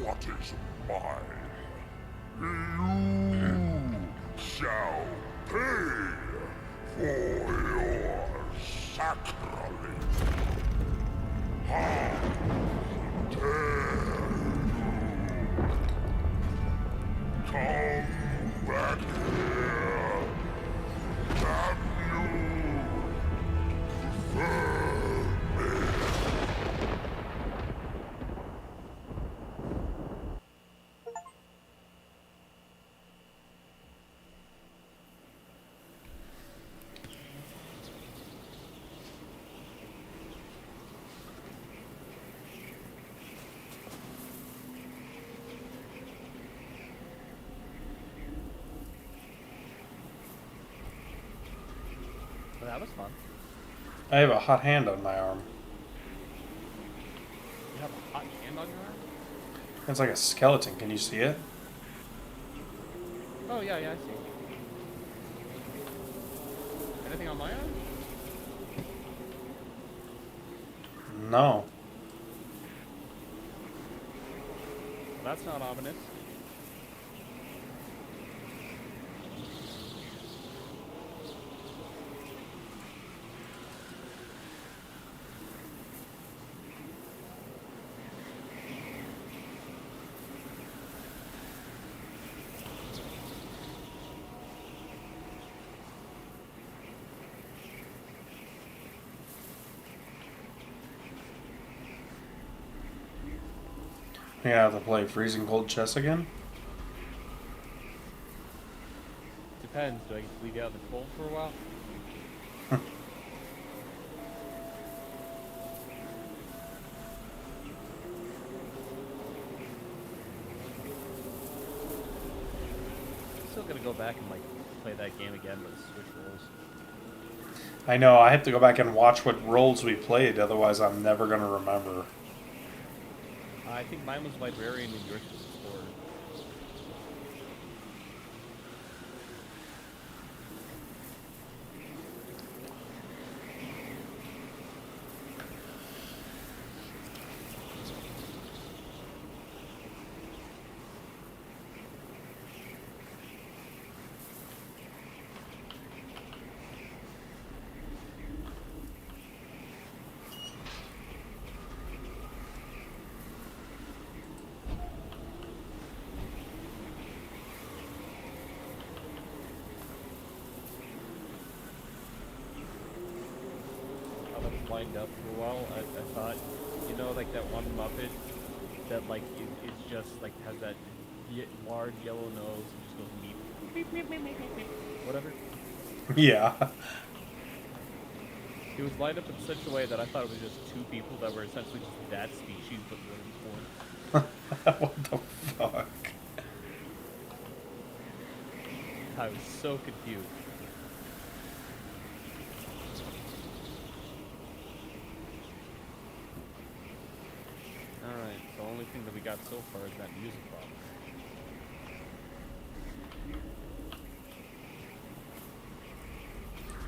what is mine. You shall pay for your sacrilege. How dare you come back here? Damn you! Well, that was fun. I have a hot hand on my arm. You have a hot hand on your arm? It's like a skeleton. Can you see it? Oh, yeah, I see. Anything on my arm? No. Well, that's not ominous. You have to play freezing cold chess again? Depends. Do I get to leave you out in the cold for a while? Still gonna go back and like play that game again, but switch roles. I know, I have to go back and watch what roles we played, otherwise I'm never going to remember. I think mine was librarian and yours was explorer. I was lined up for a while. I thought, you know, like that one Muppet that like it's just like has that large yellow nose and just goes beep beep beep beep beep beep beep. Whatever. Yeah. He was lined up in such a way that I thought it was just two people that were essentially just that species but wooden form. What the fuck? I was so confused. Alright, the only thing that we got so far is that music box.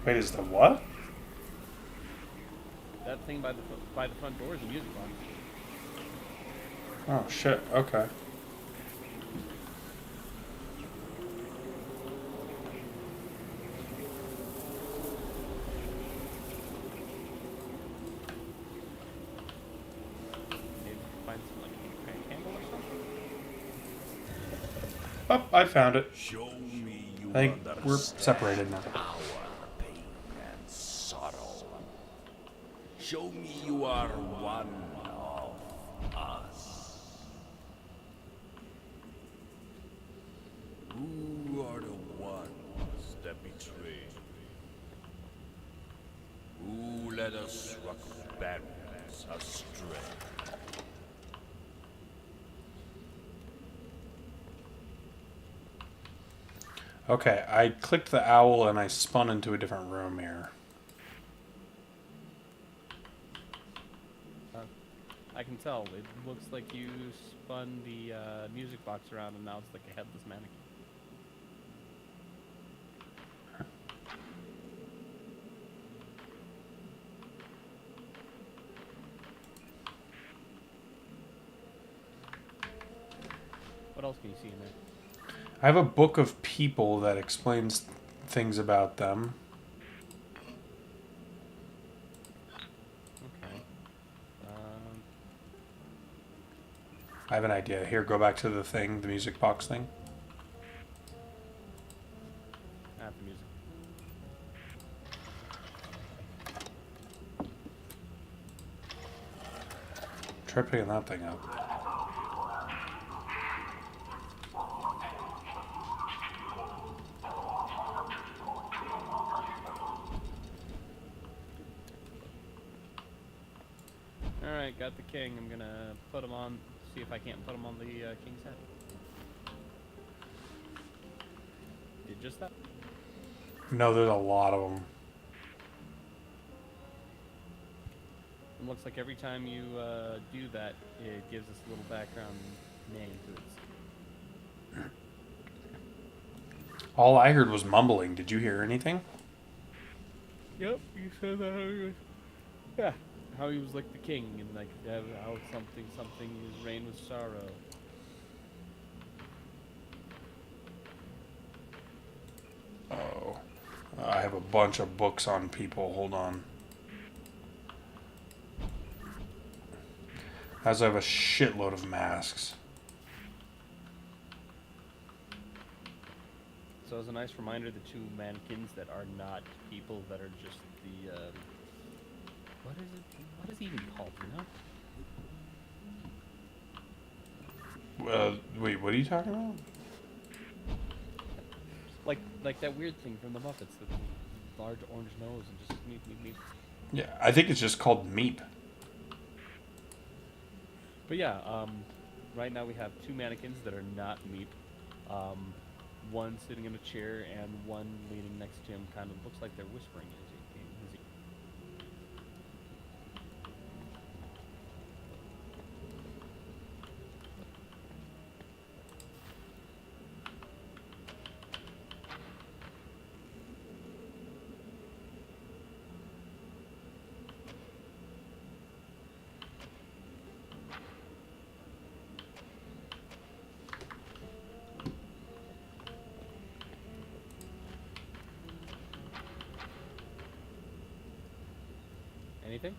Wait, is the what? That thing by the front door is a music box. Oh shit, okay. Maybe find some like a candle or something? Oh, I found it. Show me you I think we're understand separated now. our pain and sorrow. Show me you are one of us. Who are the ones that betrayed? Who led us bands astray? Okay, I clicked the owl and I spun into a different room here. I can tell. It looks like you spun the music box around and now it's like a headless mannequin. What else can you see in there? I have a book of people that explains things about them. Okay. I have an idea. Here, go back to the thing, the music box thing. Not the music. Try picking that thing up. Alright, got the king. I'm gonna put him on, see if I can't put him on the king's head. Did just that? No, there's a lot of them. It looks like every time you do that, it gives us a little background name to it. All I heard was mumbling. Did you hear anything? Yep, you said that. Yeah, how he was like the king, and like how something his reign was sorrow. Oh. I have a bunch of books on people. Hold on. As I have a shitload of masks. So as a nice reminder, the two mannequins that are not people, that are just the what is it? What is it even called? You know? Wait, what are you talking about? Like that weird thing from the Muppets, the large orange nose and just meep meep meep. Yeah, I think it's just called Meep. But yeah, right now we have two mannequins that are not Meep. One sitting in a chair and one leaning next to him. Kind of looks like they're whispering as he. Anything?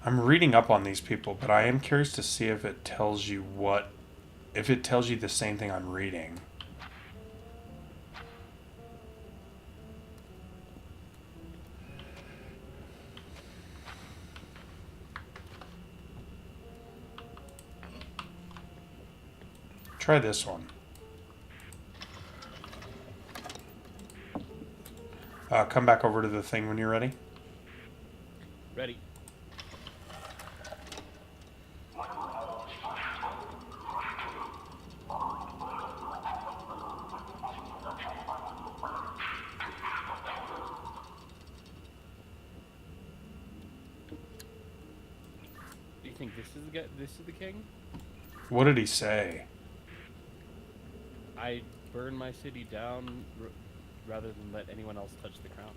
I'm reading up on these people, but I am curious to see if it tells you if it tells you the same thing I'm reading. Try this one. Come back over to the thing when you're ready. Ready. Do you think this is the king? What did he say? I burn my city down rather than let anyone else touch the crown.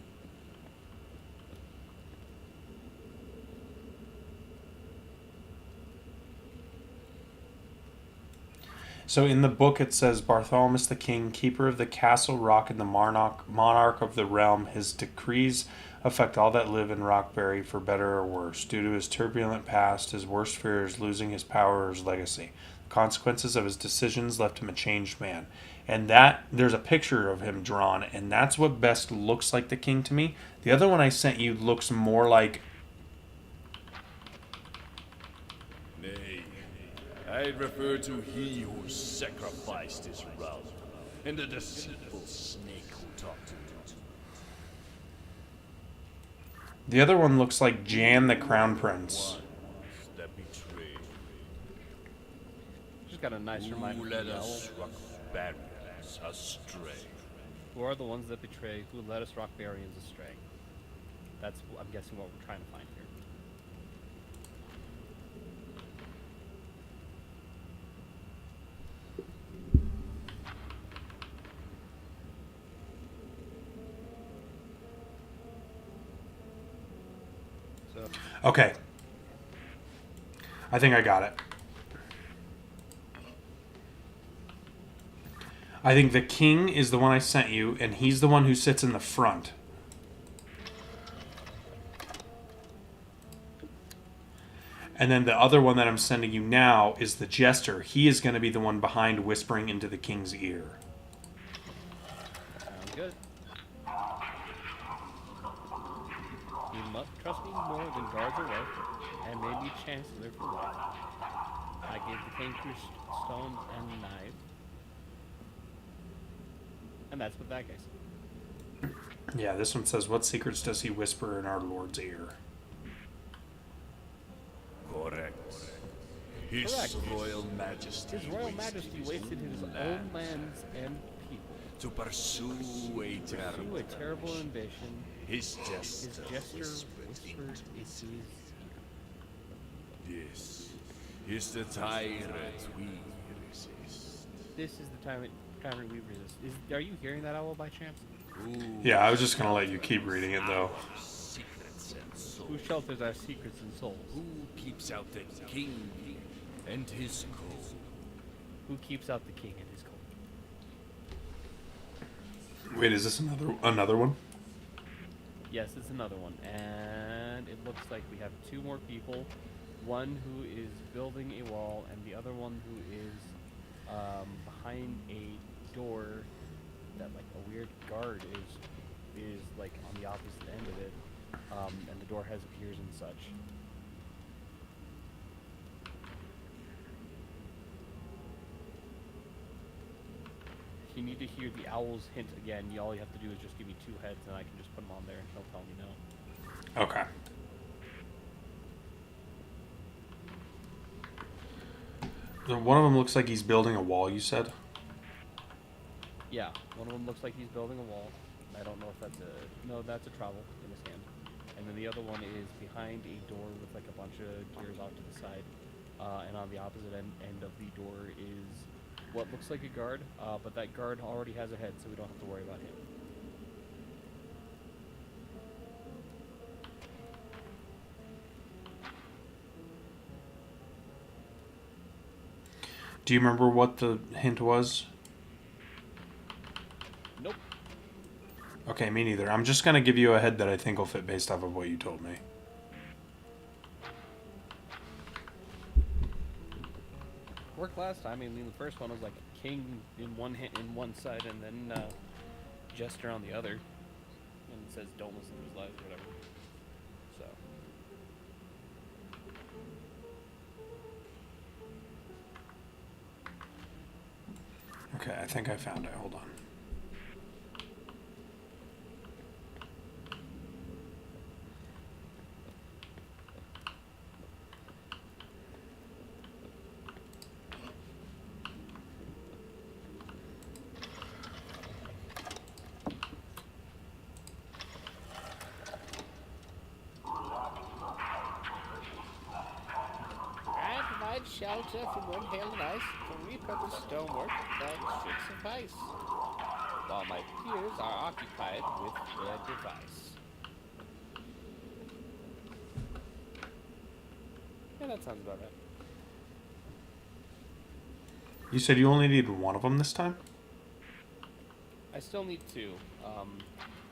So in the book it says, Bartholomew the king, keeper of the castle rock and the monarch of the realm, his decrees affect all that live in Rockberry for better or worse. Due to his turbulent past, his worst fear is losing his power or his legacy. The consequences of his decisions left him a changed man. And that, there's a picture of him drawn, and that's what best looks like the king to me. The other one I sent you looks more like... Nay, I refer to he who sacrificed his realm, and the deceitful snake who talked to it. The other one looks like Jan the Crown Prince. That betrayed. Just got a nice reminder. Who led us Rockbarians astray? Who are the ones that betray? Who led us Rockbarians astray? That's, I'm guessing, what we're trying to find here. So, Okay. I think I got it. I think the king is the one I sent you, and he's the one who sits in the front. And then the other one that I'm sending you now is the jester. He is going to be the one behind whispering into the king's ear. Sounds good. You must trust me more than guards are worth, and maybe chancellor for life. I gave the king two stones and a knife. And that's what that guy said. Yeah, this one says, what secrets does he whisper in our lord's ear? Correct. His Correct. Royal Majesty. His Royal Majesty wasted his own lands and people to pursue a through a terrible invasion. His His jester jester whispered whispered into into his ear. This is the tyrant we resist. This is the time we resist. Are you hearing that owl by chance? Who Yeah, I was just going to let you keep reading it, though. secrets and souls. Who shelters our secrets and souls? Who keeps out the king and his court? Who keeps out the king and his court? Wait, is this another one? Yes, it's another one. And it looks like we have two more people. One who is building a wall, and the other one who is behind a door that like a weird guard is like on the opposite end of it, and the door has ears and such. If you need to hear the owl's hint again, all you have to do is just give me two heads, and I can just put them on there, and he'll tell me no. Okay. One of them looks like he's building a wall, you said? Yeah, one of them looks like he's building a wall. I don't know if that's that's a trowel in his hand. And then the other one is behind a door with like a bunch of gears off to the side. And on the opposite end of the door is what looks like a guard, but that guard already has a head, so we don't have to worry about him. Do you remember what the hint was? Nope. Okay, me neither. I'm just going to give you a head that I think will fit based off of what you told me. Worked last time. I mean, the first one was like a king in one side, and then jester on the other. And it says don't listen to his lies or whatever. So. Okay, I think I found it. Hold on. Shelter from wind, hail, and ice, for repurposed stonework that should suffice, while my peers are occupied with their device. Yeah, that sounds about right. You said you only need one of them this time? I still need two.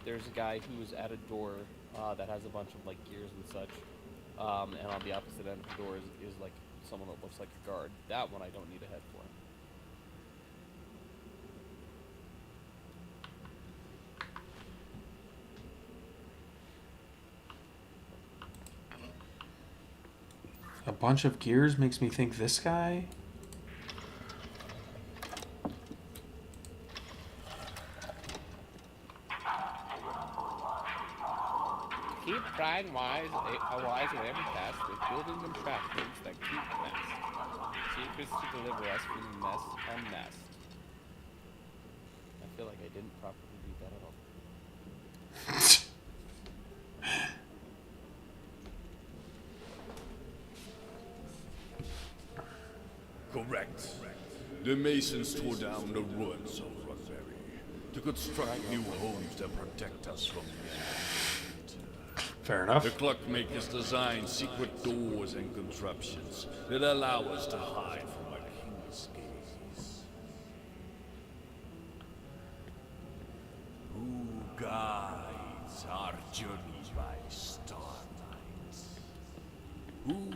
There's a guy who's at a door that has a bunch of like gears and such, and on the opposite end of the door is like someone that looks like a guard. That one I don't need a head for. A bunch of gears makes me think this guy? Keep prying wise in every task with building them trappings that keep nest. Secrets to deliver us from mess unmasked. I feel like I didn't properly read that at all. Correct. The Masons tore down the ruins of Rockberry to construct new homes that protect us from the enemy. Fair enough. The clockmakers designed secret doors and contraptions that allow us to hide from our king's gaze. guides our journey by starlight? Who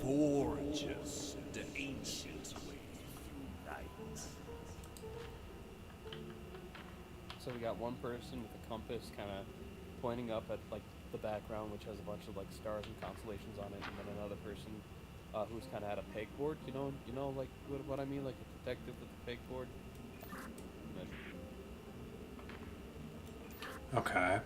forges the ancient way through night? So we got one person with a compass kind of pointing up at like the background, which has a bunch of like stars and constellations on it, and then another person who's kind of at a pegboard. You know, like what I mean, like a detective with a pegboard. Okay.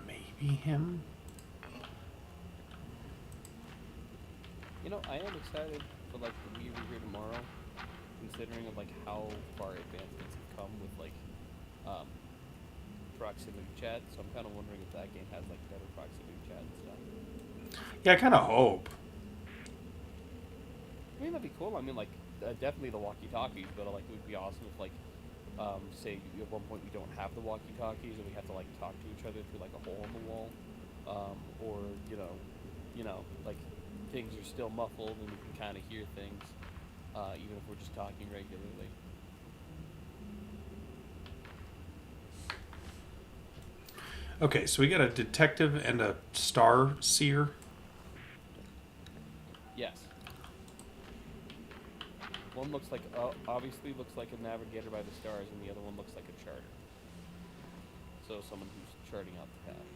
Maybe him? You know, I am excited for like the Wii review tomorrow, considering of like how far advancements have come with like proximity chat. So I'm kind of wondering if that game has like better proximity chat and stuff. Yeah, I kind of hope. I mean, that'd be cool. I mean, like definitely the walkie-talkies, but like it would be awesome if like say at one point we don't have the walkie-talkies and we have to like talk to each other through like a hole in the wall, or you know, like things are still muffled and we can kind of hear things, even if we're just talking regularly. Okay, so we got a detective and a star seer. Yes. One looks like obviously looks like a navigator by the stars, and the other one looks like a charter. So someone who's charting out the path.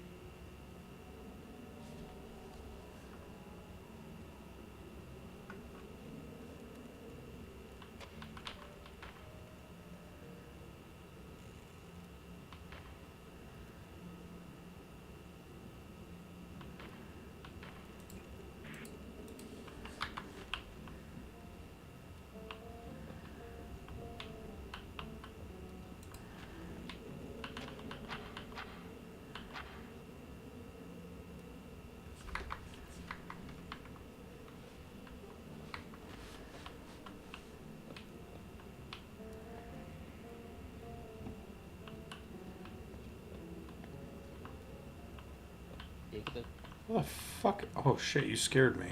What the fuck? Oh shit, you scared me.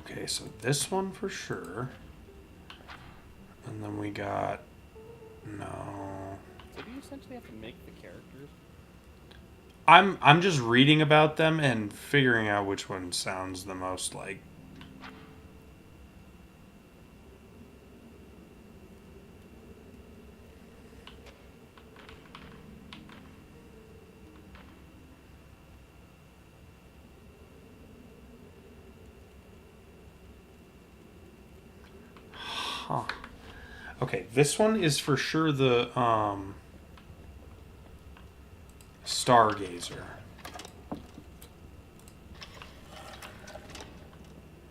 Okay, so this one for sure. And then we got... No... So do you essentially have to make the characters? I'm just reading about them and figuring out which one sounds the most like... Huh. Okay, this one is for sure the Stargazer.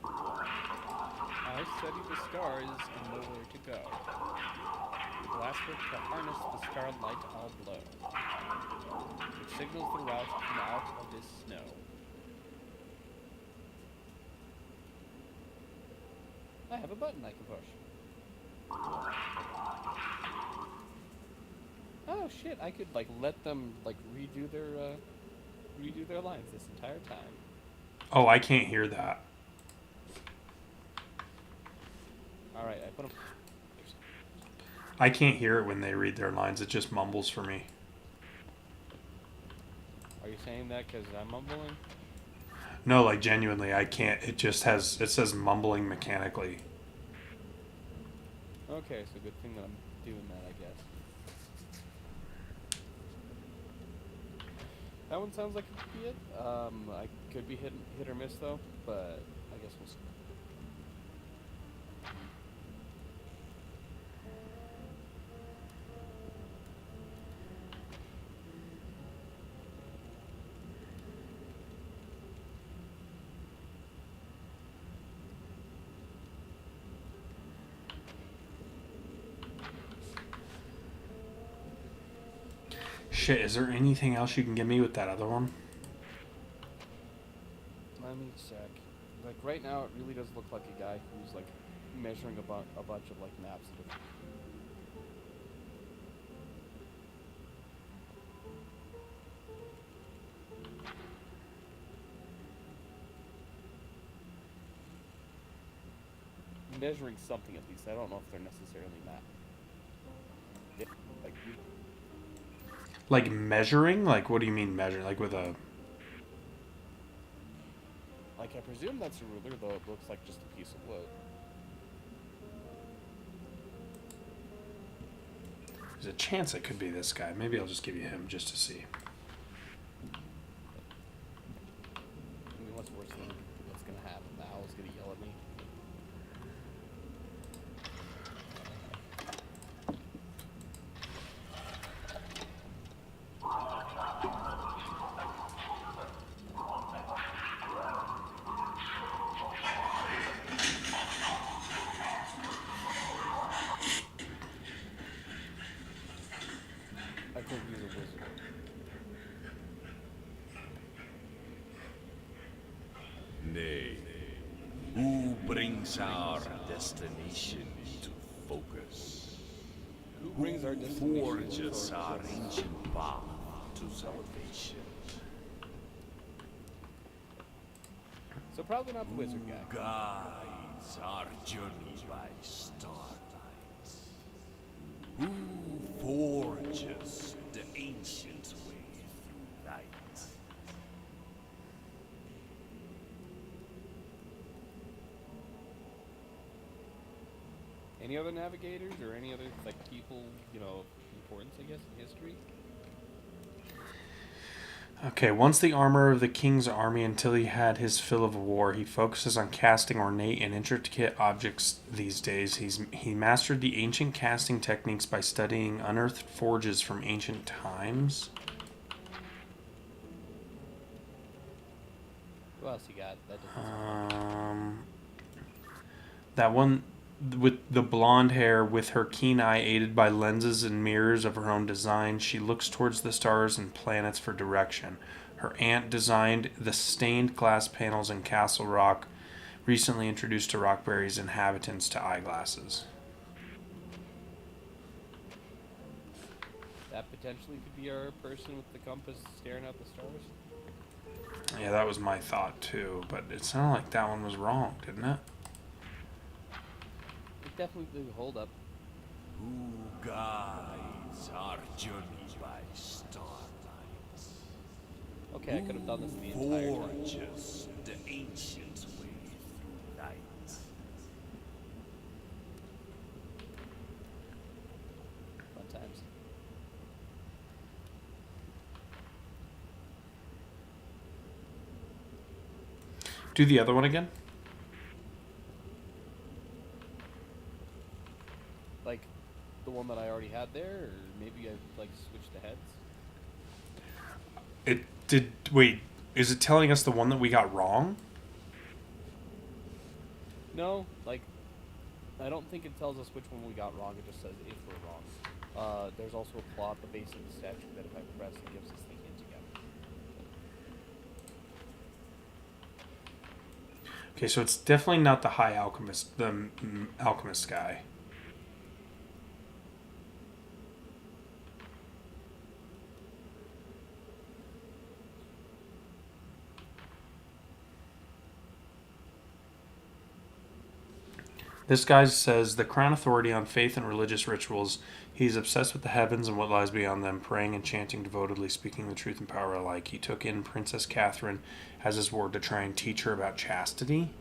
I study the stars and know where to go. The glasswork to harness the starlight I'll blow, which signals the route from out of this snow. I have a button I can push. Oh shit! I could like let them like redo their lines this entire time. Oh, I can't hear that. All right, I put them. I can't hear it when they read their lines. It just mumbles for me. Are you saying that because I'm mumbling? No, like genuinely, I can't. It just has. It says mumbling mechanically. Okay, so good thing that I'm doing that, I guess. That one sounds like it could be it. I could be hit or miss though, but I guess we'll see. Shit, is there anything else you can give me with that other one? Let me check. Like right now, it really does look like a guy who's like measuring a bunch of like maps. measuring something at least. I don't know if they're necessarily not. If, like, Like measuring? Like, what do you mean measuring? Like with a... I presume that's a ruler, though it looks like just a piece of wood. There's a chance it could be this guy. Maybe I'll just give you him just to see. I mean, what's worse than what's gonna happen? The owl's gonna yell at me. I think he's a wizard. Nay, who brings our destination to focus? Who brings our destination Forges to our focus? ancient path to salvation. So probably not the wizard guy. Guides our journey by starlight. Who forges the ancient way through night? Any other navigators or any other like people, you know, of importance, I guess, in history? Okay, once the armor of the king's army until he had his fill of war, he focuses on casting ornate and intricate objects these days. He mastered the ancient casting techniques by studying unearthed forges from ancient times. Who else you got? That doesn't sound That one with the blonde hair, with her keen eye aided by lenses and mirrors of her own design, she looks towards the stars and planets for direction. Her aunt designed the stained glass panels in Castle Rock, recently introduced to Rockberry's inhabitants to eyeglasses. that potentially could be our person with the compass staring at the stars? Yeah, that was my thought too, but it sounded like that one was wrong, didn't it? It definitely hold up. Who guides our journey by starlight? Okay, I could have done this the entire time. Forges the ancient way through night. Fun times. Do the other one again. Like the one that I already had there, or maybe I like switched the heads. It did. Wait, is it telling us the one that we got wrong? No, like I don't think it tells us which one we got wrong. It just says if we're wrong. There's also a plot at the base of the statue that if I press, it gives us the hint again. Okay, so it's definitely not the high alchemist, the alchemist guy. This guy says the crown authority on faith and religious rituals. He's obsessed with the heavens and what lies beyond them, praying and chanting devotedly, speaking the truth and power alike. He took in Princess Catherine as his ward to try and teach her about chastity.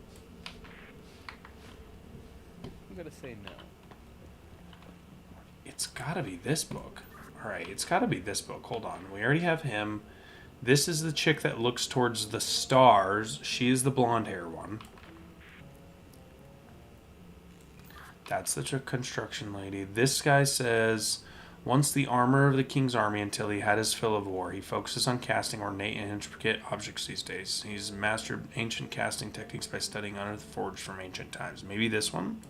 I'm gonna say no. It's gotta be this book. Alright, it's gotta be this book. Hold on. We already have him. This is the chick that looks towards the stars. She is the blonde hair one. That's the construction lady. This guy says, once the armor of the king's army until he had his fill of war. He focuses on casting ornate and intricate objects these days. He's mastered ancient casting techniques by studying unearthed forges from ancient times. Maybe this one?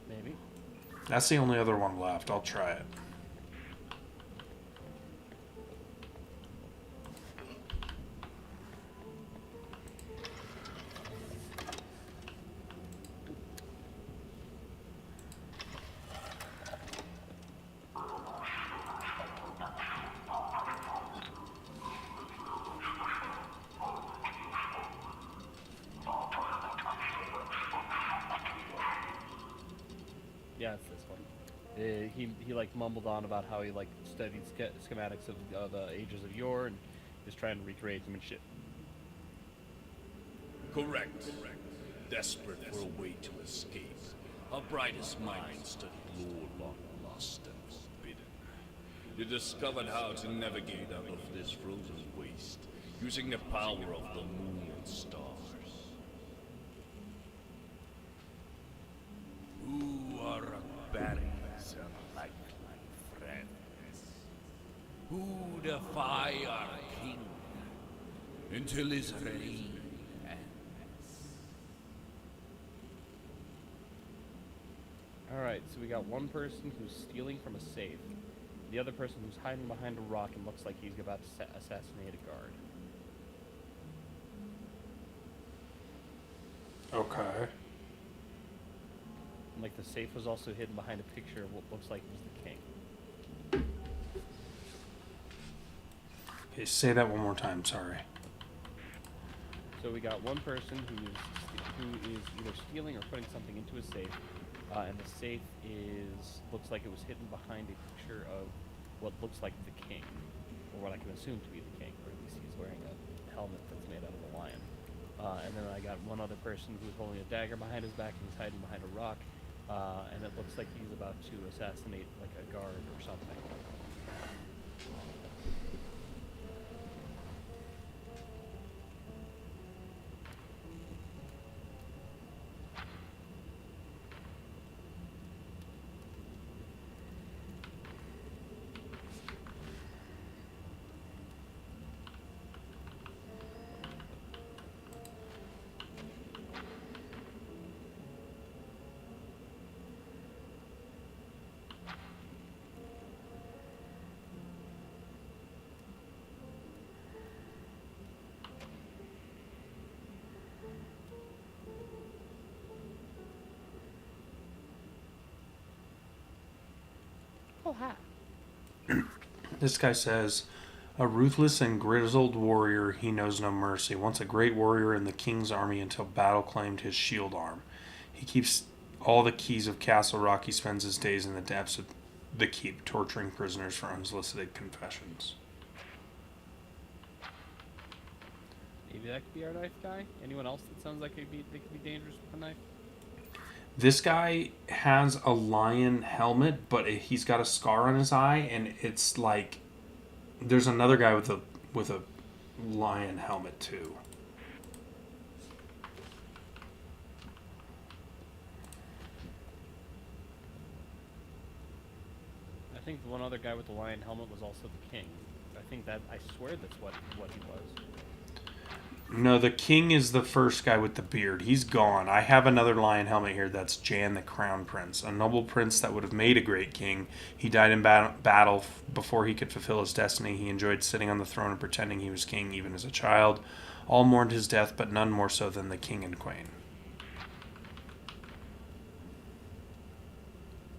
Maybe. That's the only other one left. I'll try it. Yeah, it's this one. He like mumbled on about how he like studied schematics of the ages of yore and is trying to recreate them and shit. Correct. Desperate for a way to escape, our brightest mind studied lore long lost and forbidden. You discovered how to navigate out of this frozen waste, using the power of the moon and stars. Who are Barry's unlikely friends? Who defy our king until his reign ends? Alright, so we got one person who's stealing from a safe. The other person who's hiding behind a rock and looks like he's about to assassinate a guard. Okay. And, like, the safe was also hidden behind a picture of what looks like was the king. Okay, say that one more time, sorry. So we got one person who is either stealing or putting something into a safe, and the safe looks like it was hidden behind a picture of what looks like the king, or what I can assume to be the king, or at least he's wearing a helmet that's made out of a lion. And then I got one other person who's holding a dagger behind his back and he's hiding behind a rock, and it looks like he's about to assassinate like a guard or something. Oh, hi. This guy says, a ruthless and grizzled warrior, he knows no mercy. Once a great warrior in the king's army until battle claimed his shield arm. He keeps all the keys of Castle Rock. He spends his days in the depths of the keep, torturing prisoners for unsolicited confessions. Maybe that could be our knife guy? Anyone else that sounds like they could be dangerous with a knife? This guy has a lion helmet, but he's got a scar on his eye, and it's like there's another guy with a lion helmet too. I think the one other guy with the lion helmet was also the king. I swear that's what he was. No, the king is the first guy with the beard. He's gone. I have another lion helmet here. That's Jan the Crown Prince, a noble prince that would have made a great king. He died in battle before he could fulfill his destiny. He enjoyed sitting on the throne and pretending he was king even as a child. All mourned his death, but none more so than the king and queen.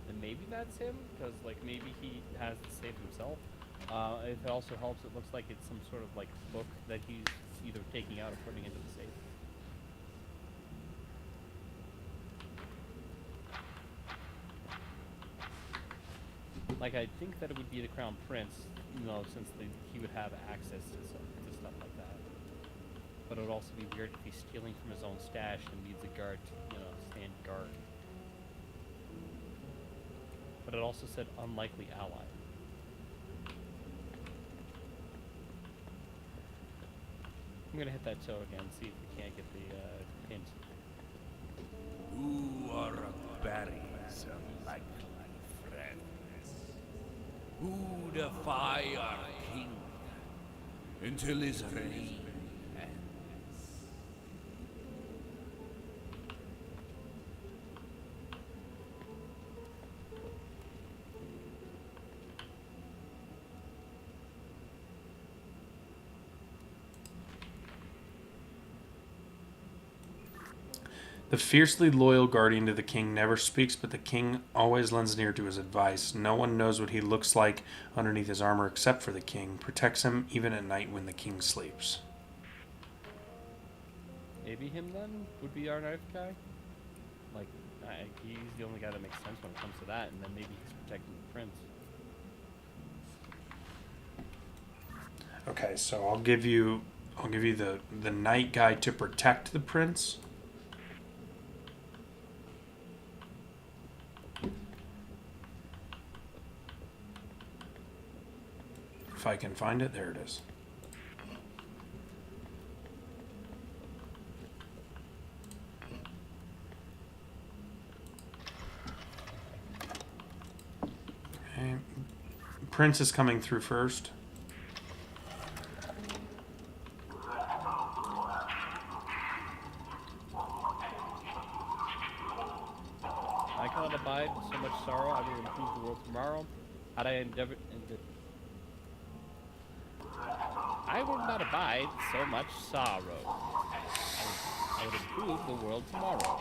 And maybe that's him, because like maybe he has the safe himself. If it also helps, it looks like it's some sort of like book that he's either taking out or putting into the safe. Like, I think that it would be the Crown Prince, since he would have access to stuff like that. But it would also be weird if he's stealing from his own stash and needs a guard to, stand guard. But it also said unlikely ally. I'm gonna hit that toe again, see if we can't get the hint. Who are Barry's unlikely friends? Who defy our king until his reign ends? The fiercely loyal guardian to the king never speaks, but the king always lends an ear to his advice. No one knows what he looks like underneath his armor except for the king. Protects him even at night when the king sleeps. Maybe him then would be our knife guy? Like, He's the only guy that makes sense when it comes to that, and then maybe he's protecting the prince. Okay, so I'll give you the knight guy to protect the prince. If I can find it, there it is. Okay. Prince is coming through first. I cannot abide so much sorrow. I will improve the world tomorrow. Had I endeavored, I will not abide so much sorrow. I would improve the world tomorrow.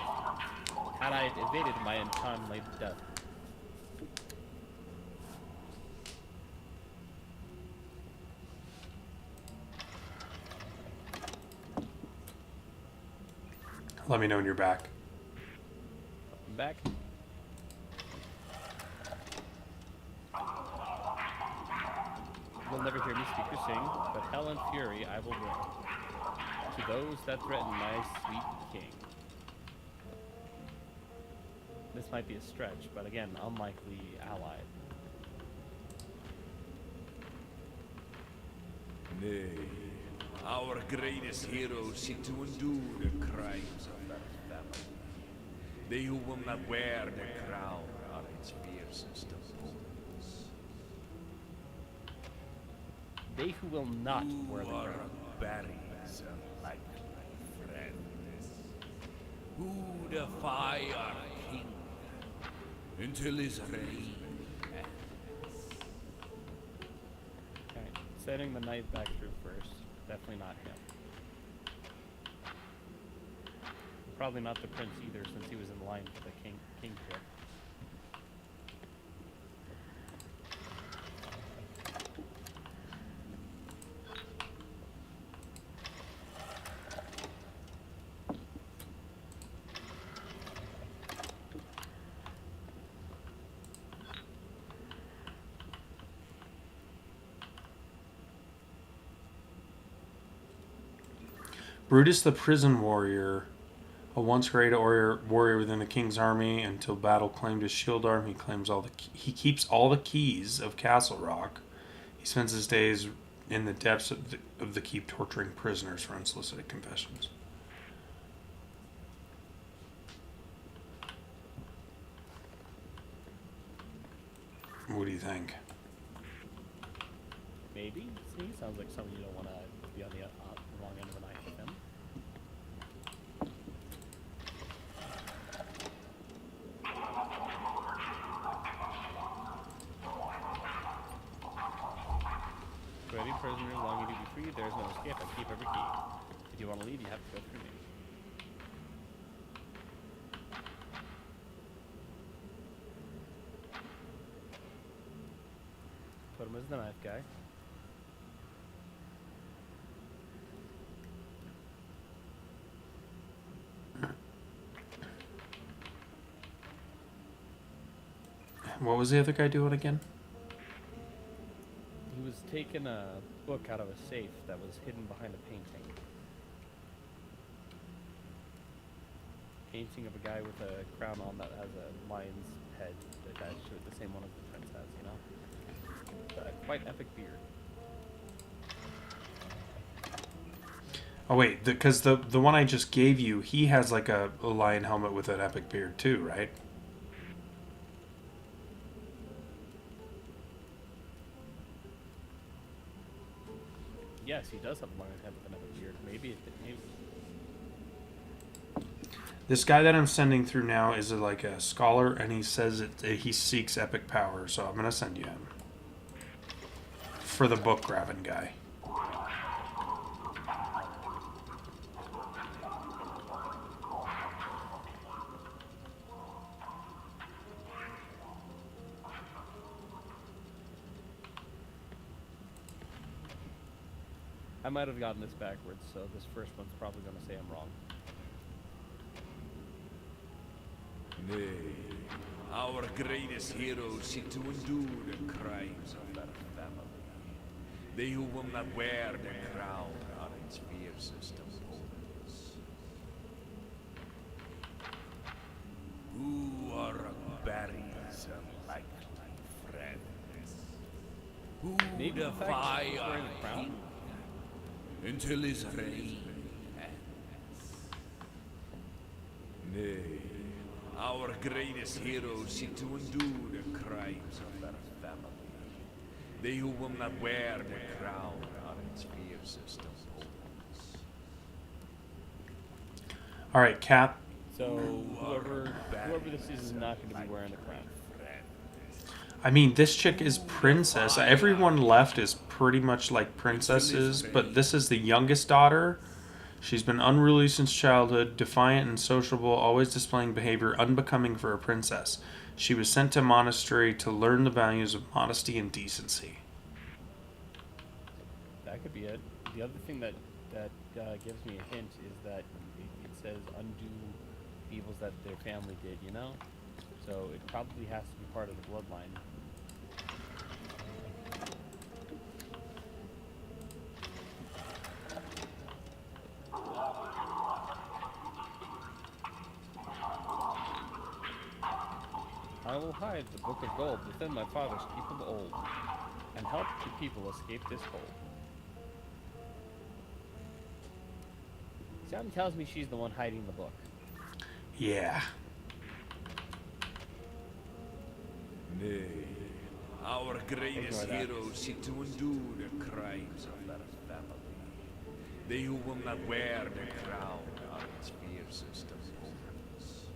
Had I evaded my untimely death. Let me know when you're back. I'm back. You'll never hear me speak or sing, but hell and fury I will bring to those that threaten my sweet king. This might be a stretch, but again, unlikely ally. Nay, our greatest heroes seek to undo the crimes of their family. They who will not wear the crown are its fiercest opponents. They who will not wear the Who are crown. Barry's unlikely friends, who defy our king until his reign ends. Okay, setting the knight back through first. Definitely not him. Probably not the prince either, since he was in line for the kingship. Brutus the prison warrior, a once great warrior within the king's army, until battle claimed his shield arm. He keeps all the keys of Castle Rock. He spends his days in the depths of the keep torturing prisoners for unsolicited confessions. What do you think? Maybe? See, sounds like something you don't want to be on the wrong end of the knife with him. For any prisoner longing to be free, there is no escape. I keep every key. If you want to leave, you have to go through me. Put him as the knife guy. What was the other guy doing again? He was taking a book out of a safe that was hidden behind a painting. Painting of a guy with a crown on that has a lion's head attached to it, the same one as the prince has, you know? Quite epic beard. Oh wait, because the one I just gave you, he has like a lion helmet with an epic beard too, right? Yes, he does have a lion head with an epic beard. Maybe. This guy that I'm sending through now is like a scholar, and he says he seeks epic power, so I'm gonna send you him for the book grabbing guy. I might have gotten this backwards, so this first one's probably going to say I'm wrong. Nay, our greatest heroes seek to undo the crimes of their family. They who will not wear the crown are its fiercest opponents. Who are Barry's unlikely friends? Who Maybe the fact defy he's our wearing a crown? king until his reign ends? Nay, our greatest heroes seek to undo the crimes of their family. They who will not wear the crown are its fiercest opponents. All right, Cap. So whoever this is not going to be wearing the crown. I mean, this chick is princess. Everyone left is pretty much like princesses, but this is the youngest daughter. She's been unruly since childhood, defiant and sociable, always displaying behavior unbecoming for a princess. She was sent to a monastery to learn the values of modesty and decency. That could be it. The other thing that gives me a hint is that it says undo evils that their family did, you know? So it probably has to be part of the bloodline. I will hide the Book of Gold within my father's keep of old, and help the people escape this hold. Something tells me she's the one hiding the book. Yeah. Nay, our greatest Ignore that. heroes seek to undo the crimes of their family. They who will not wear the crown are its fiercest opponents.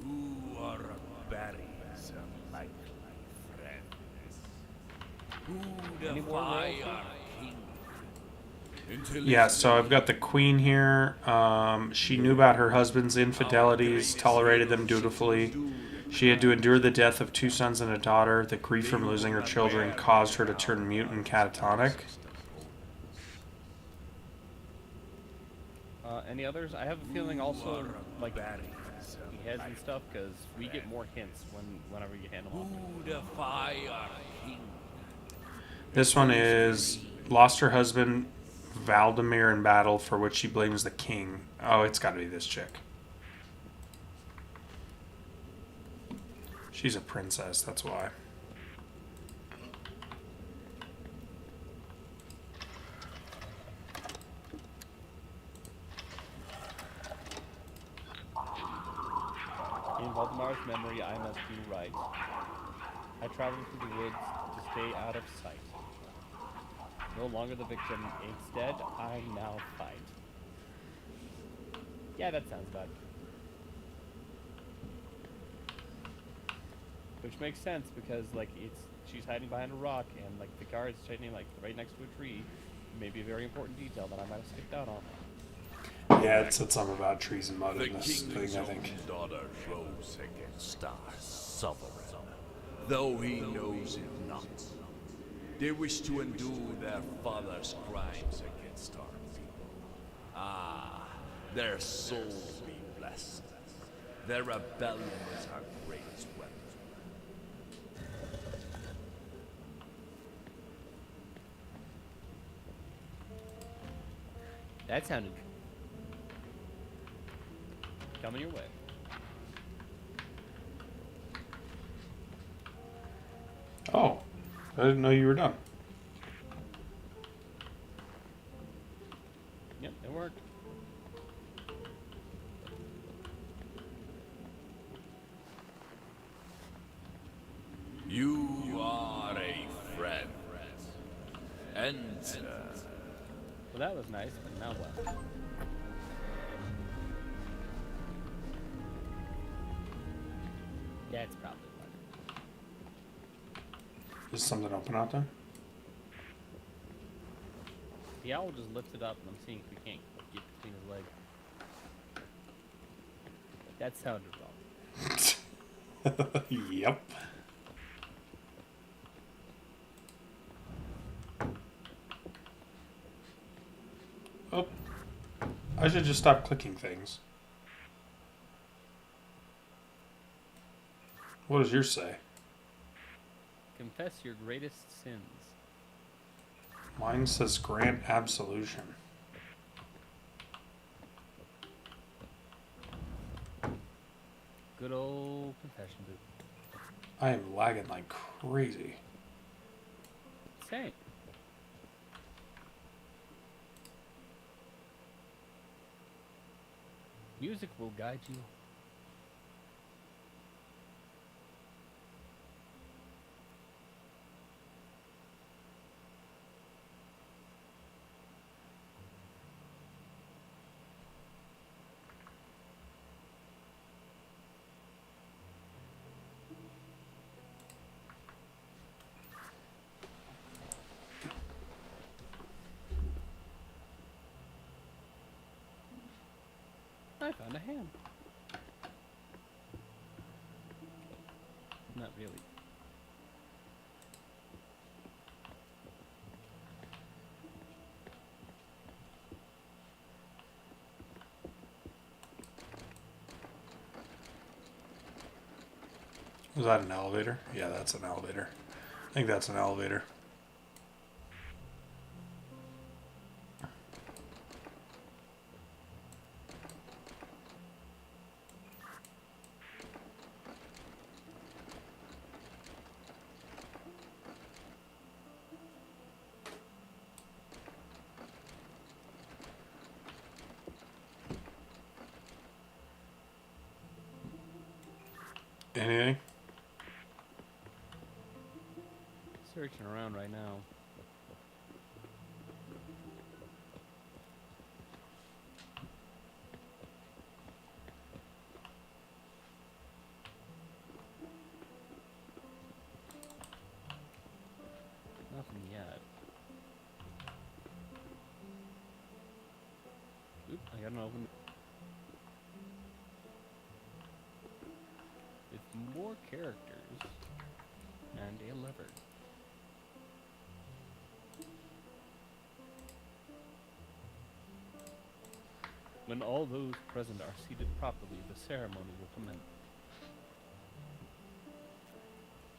Who are Barry's unlikely friends? Who Any more defy royalty? our king until Yeah, his so I've got the queen here. She knew about her husband's infidelities, tolerated them dutifully. She had to endure the death of 2 sons and a daughter. The grief from losing her children caused her to turn mute and catatonic. Any others? I have a feeling also, like, Barry's heads and stuff, because we get more hints whenever you hand them off. who defy our king. This one is lost her husband Valdemir in battle, for which she blames the king. Oh, it's got to be this chick. She's a princess, that's why. In Valdemar's memory, I must do right. I traveled through the woods to stay out of sight. No longer the victim, instead, I now fight. Yeah, that sounds bad. Which makes sense because, like, she's hiding behind a rock, and like the guard's standing like right next to a tree. Maybe a very important detail that I might have skipped out on. Yeah, it said something about trees and mud The in this king's thing, I own think. daughter rose against our sovereign, though he knows it not. They wish to undo their father's crimes against our people. Ah, their souls be blessed. Their rebellion is our greatest weapon. That sounded coming your way. Oh, I didn't know you were done. Yep, it worked. You are a friend. Enter. Well, that was nice, but now what? Yeah, it's probably what. Is something open out there? The owl just lifted up, and I'm seeing if we can't get between his legs. That sounded wrong. Yep. Oh. I should just stop clicking things. What does yours say? Confess your greatest sins. Mine says grant absolution. Good old confession booth. I am lagging like crazy. Same. Music will guide you. I found a ham. Not really. Was that an elevator? Yeah, that's an elevator. I think that's an elevator. Anything? Searching around right now. Nothing yet. Oop, I got an open. With more characters and a lever. When all those present are seated properly, the ceremony will commence.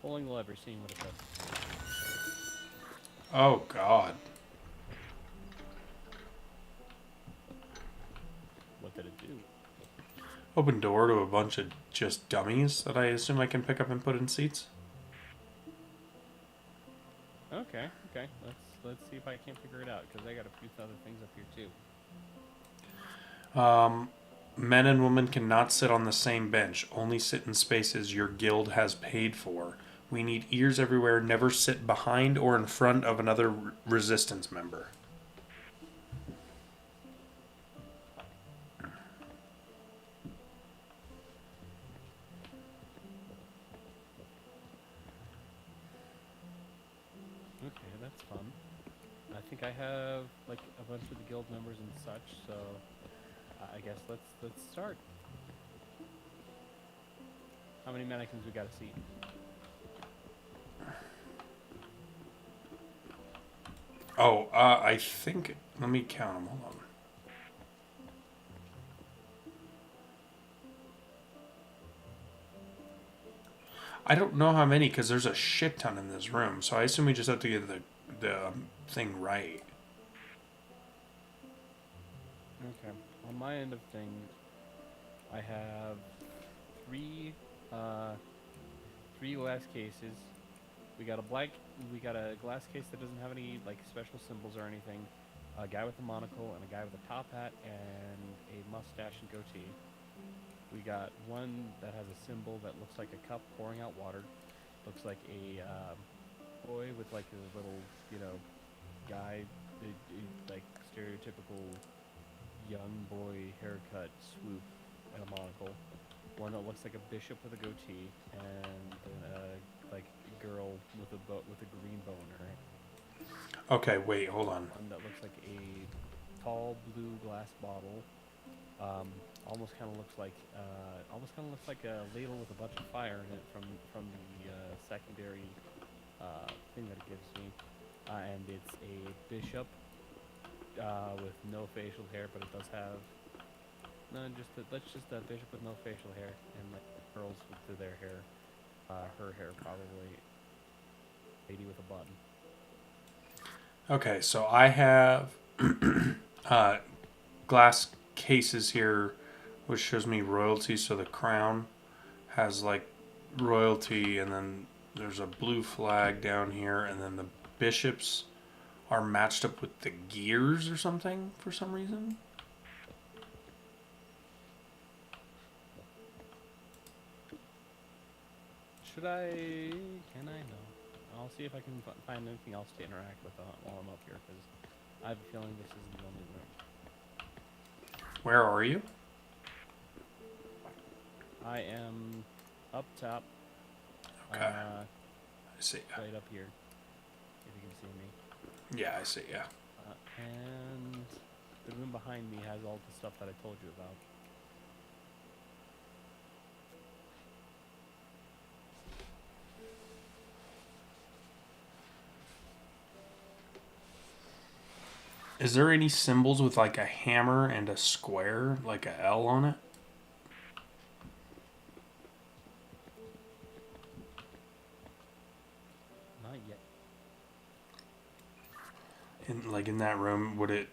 Pulling the lever, seeing what it does. Oh, God. What did it do? Open door to a bunch of just dummies that I assume I can pick up and put in seats. Okay, okay. Let's see if I can't figure it out, because I got a few other things up here too. Men and women cannot sit on the same bench. Only sit in spaces your guild has paid for. We need ears everywhere. Never sit behind or in front of another resistance member. Okay, that's fun. I think I have like a bunch of the guild members and such, so I guess let's start. How many mannequins we gotta see? Oh, I think... Let me count them. Hold on. I don't know how many, because there's a shit ton in this room, so I assume we just have to get the thing right. Okay. On my end of things, I have three glass cases. We got a glass case that doesn't have any like special symbols or anything. A guy with a monocle and a guy with a top hat and a mustache and goatee. We got one that has a symbol that looks like a cup pouring out water. Looks like a boy with like a little, guy, like stereotypical young boy haircut swoop and a monocle. One that looks like a bishop with a goatee, and like a girl with a green bow in her hand. Okay, wait, hold on. One that looks like a tall blue glass bottle. Almost kind of looks like a ladle with a bunch of fire in it from the secondary thing that it gives me, and it's a bishop with no facial hair, but it does have that's just a bishop with no facial hair and like curls through their hair. her hair probably. Lady with a bun. Okay, so I have uh, glass cases here, which shows me royalty. So the crown has like royalty, and then there's a blue flag down here, and then the bishops are matched up with the gears or something for some reason. Should I? Can I? No. I'll see if I can find anything else to interact with while I'm up here, because I have a feeling this isn't the only room. Where are you? I am up top. Okay. I see. Right up here. If you can see me. Yeah, I see. Yeah. And the room behind me has all the stuff that I told you about. Is there any symbols with like a hammer and a square, like a L on it? Not yet. In that room, would it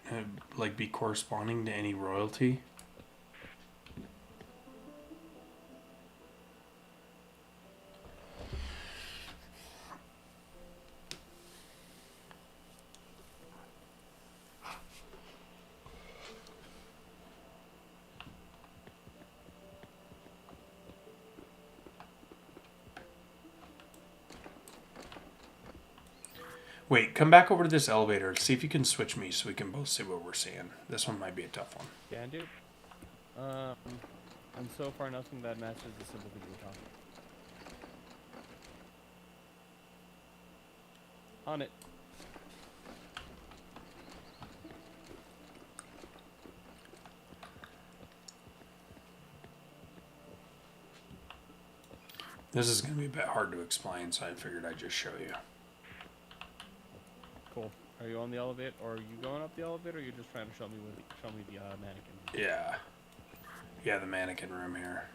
like be corresponding to any royalty? Wait, come back over to this elevator. See if you can switch me so we can both see what we're seeing. This one might be a tough one. Can do. And so far nothing that matches the symbol that you were talking. On it. This is going to be a bit hard to explain, so I figured I'd just show you. Cool. Are you on the elevator, or are you going up the elevator, or are you just trying to show me the mannequin? Yeah. Yeah, the mannequin room here.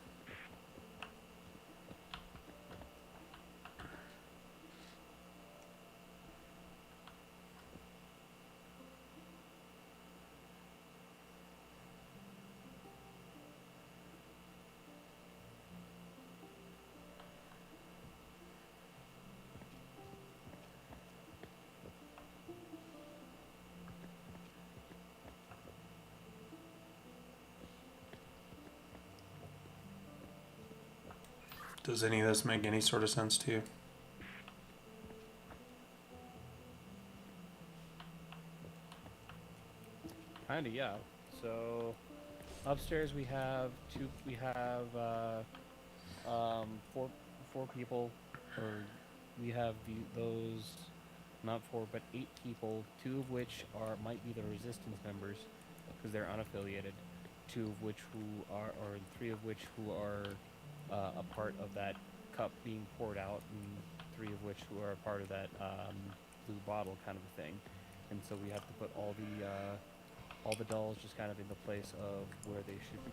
Does any of this make any sort of sense to you? Kinda, yeah. So upstairs we have four people, or we have those, not four but 8 people, 2 of which might be the resistance members because they're unaffiliated, 2 of which or 3 of which who are a part of that cup being poured out, and 3 of which who are a part of that blue bottle kind of a thing. And so we have to put all the dolls just kind of in the place of where they should be.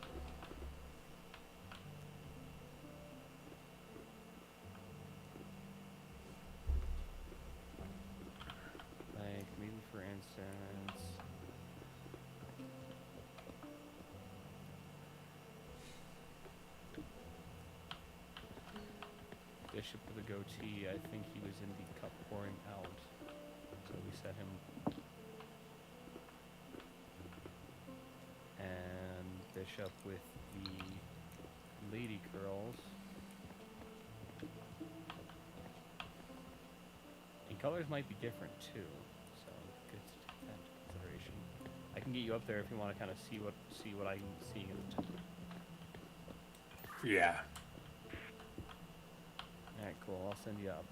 Like, maybe for instance, Bishop with a goatee, I think he was in the cup pouring out. So we set him. And Bishop with the lady curls. And colors might be different too, so good to take that into consideration. I can get you up there if you want to kind of see what I'm seeing in the top. Yeah. Alright, cool. I'll send you up.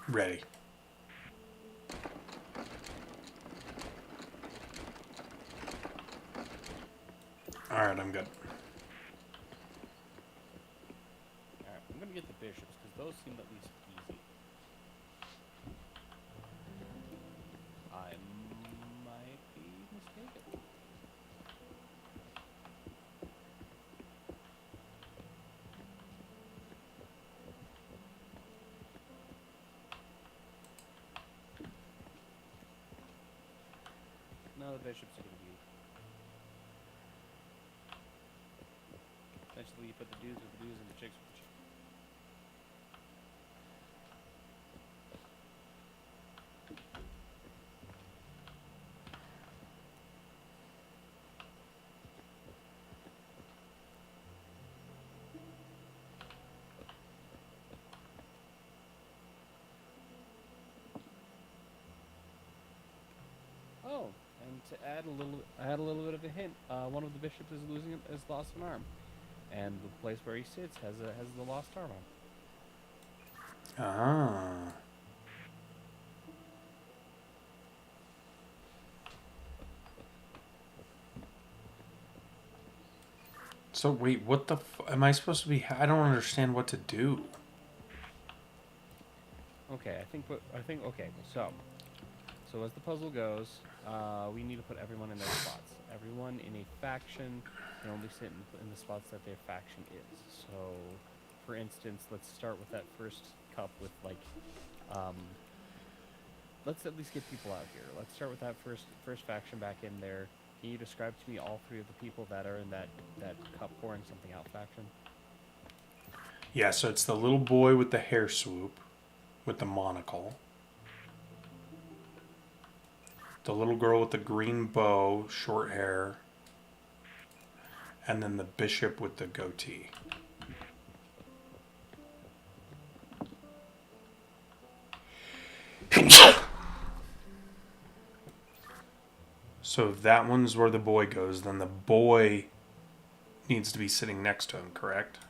Ready. Alright, I'm good. Alright, I'm gonna get the bishops, because those seem at least easy. bishops are gonna be. Essentially, you put the dudes with the dudes and the chicks with the chicks. Oh, and to add a little bit of a hint, one of the bishops is is lost an arm, and the place where he sits has the lost arm on. Ah. So wait, what the am I supposed to be? I don't understand what to do. Okay, okay. So as the puzzle goes, we need to put everyone in their spots. Everyone in a faction can only sit in the spots that their faction is. So, for instance, let's start with that first cup with like, let's at least get people out here. Let's start with that first faction back in there. Can you describe to me all three of the people that are in that cup pouring something out faction? Yeah, so it's the little boy with the hair swoop, with the monocle. The little girl with the green bow, short hair. And then the bishop with the goatee. So if that one's where the boy goes, then the boy needs to be sitting next to him, correct?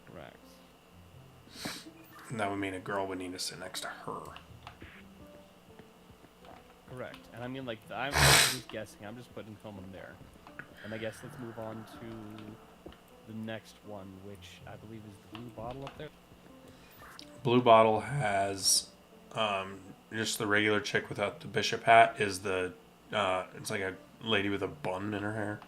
Correct. And that would mean a girl would need to sit next to her. Correct. And I mean, like, I'm just guessing. I'm just putting them there. And I guess let's move on to the next one, which I believe is the blue bottle up there. Blue bottle has just the regular chick without the bishop hat. Is the it's like a lady with a bun in her hair.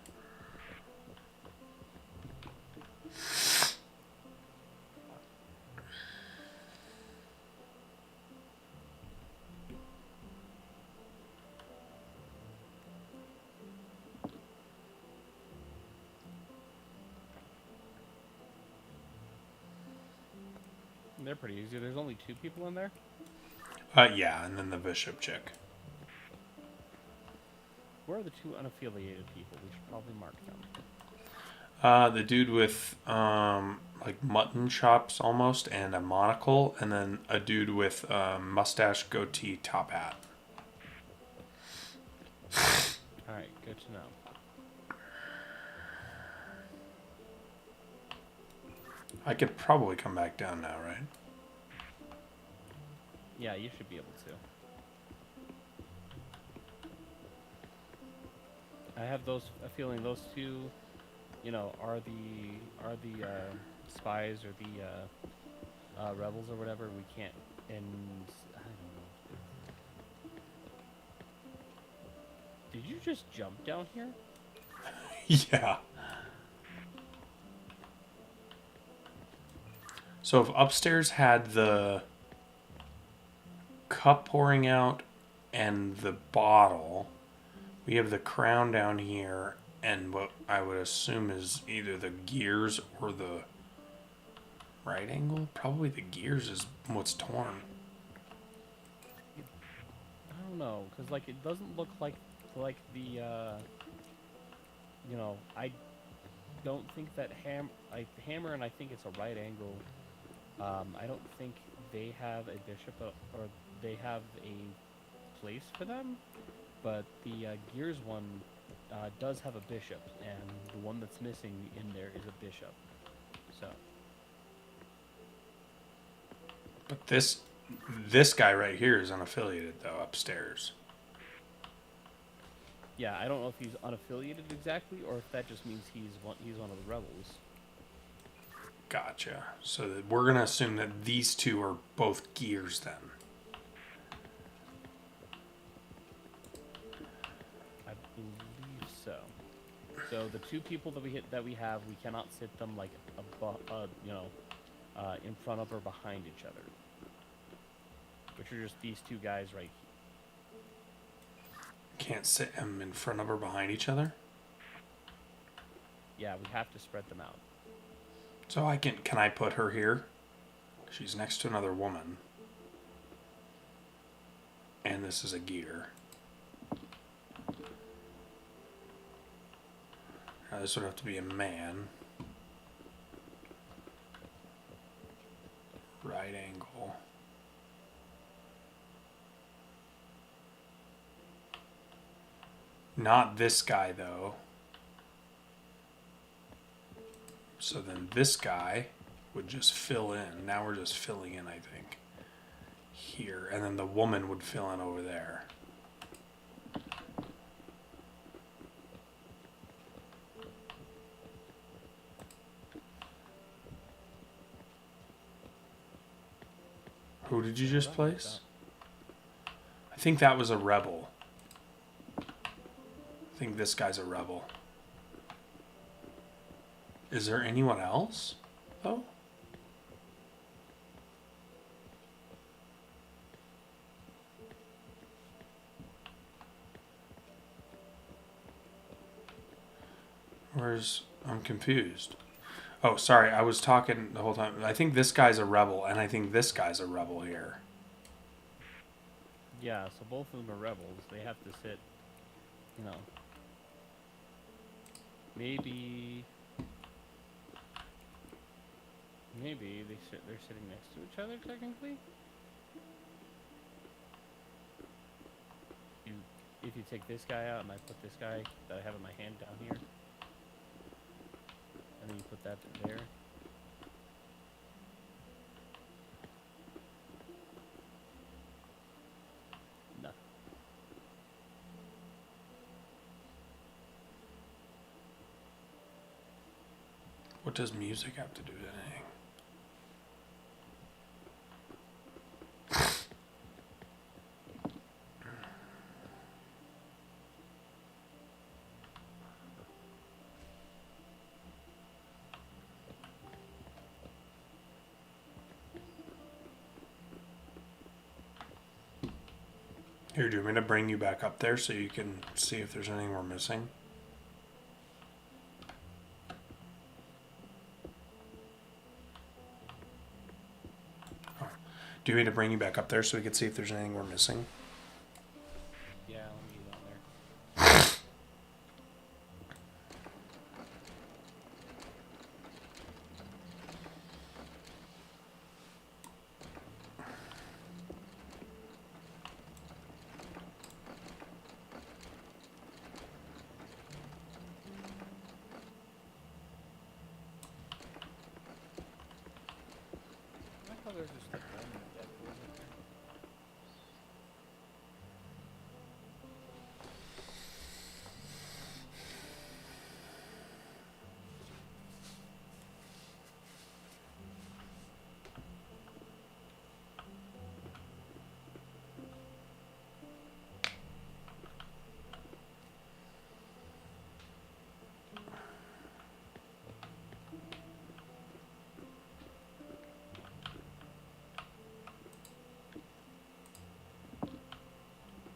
They're pretty easy. There's only 2 people in there. Yeah, and then the bishop chick. Where are the 2 unaffiliated people? We should probably mark them. The dude with like mutton chops almost and a monocle, and then a dude with mustache, goatee, top hat. All right, good to know. I could probably come back down now, right? Yeah, you should be able to. I have a feeling those 2, you know, are the spies or the rebels or whatever. We can't, and I don't know. Did you just jump down here? Yeah. So if upstairs had the cup pouring out and the bottle, we have the crown down here and what I would assume is either the gears or the right angle. Probably the gears is what's torn. I don't know, cause like it doesn't look like the you know, I don't think that hammer and I think it's a right angle. I don't think they have a bishop or they have a place for them, but the gears one does have a bishop, and the one that's missing in there is a bishop. So. But this guy right here is unaffiliated though upstairs. Yeah, I don't know if he's unaffiliated exactly, or if that just means he's one of the rebels. Gotcha. So that we're gonna assume that these 2 are both gears then. I believe so. So the 2 people that we have, we cannot sit them like in front of or behind each other, which are just these 2 guys right here. Can't sit them in front of or behind each other. Yeah, we have to spread them out. So can I put her here? She's next to another woman. And this is a gear. Now this would have to be a man. Right angle. Not this guy though. So then this guy would just fill in. Now we're just filling in, I think. Here. And then the woman would fill in over there. Who did you just place? I think that was a rebel. I think this guy's a rebel. Is there anyone else, though? I'm confused. Oh, sorry, I was talking the whole time. I think this guy's a rebel, and I think this guy's a rebel here. Yeah, so both of them are rebels. They have to sit, you know. Maybe they're sitting next to each other technically. If you take this guy out and I put this guy that I have in my hand down here, and then you put that there. No. What does music have to do with anything? Here, do you want me to bring you back up there so you can see if there's anything we're missing? Oh. Do you want me to bring you back up there so we can see if there's anything we're missing? Yeah, let me get on there. I thought there was just like one dead wasn't there?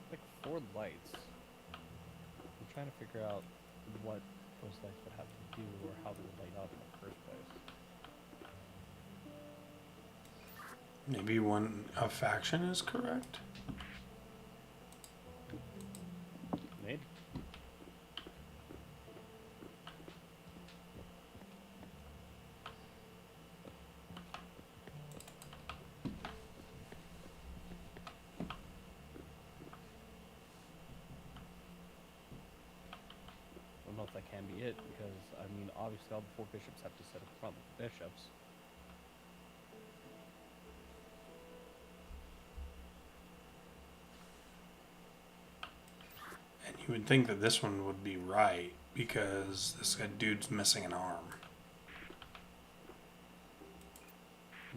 Like 4 lights. I'm trying to figure out what those lights would have to do or how they would light up in the first place. Maybe a faction is correct? Maybe. I don't know if that can be it because, I mean, obviously all the 4 bishops have to sit up front with the bishops. And you would think that this one would be right because this guy dude's missing an arm.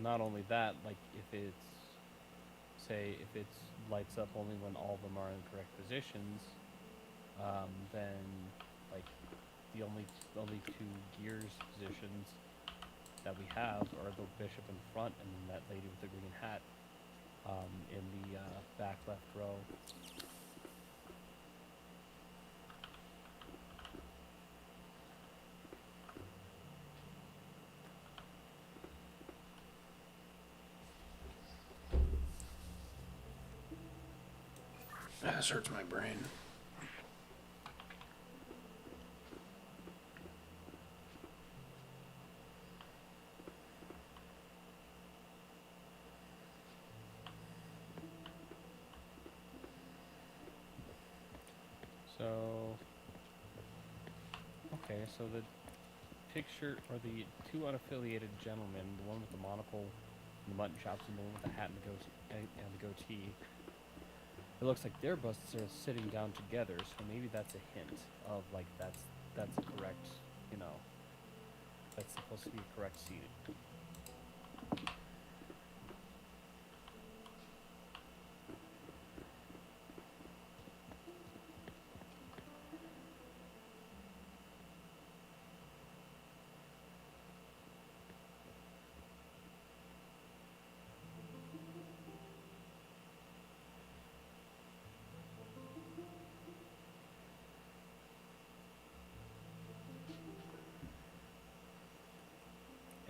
Not only that, like if it's lights up only when all of them are in correct positions, then like the only 2 gears positions that we have are the bishop in front and then that lady with the green hat in the back left row. This hurts my brain. So, okay, so the picture, or the two unaffiliated gentlemen, the one with the monocle and the mutton chops, and the one with the hat and the goatee, it looks like their busts are sitting down together, so maybe that's a hint of, like, that's correct, you know, that's supposed to be correct seating.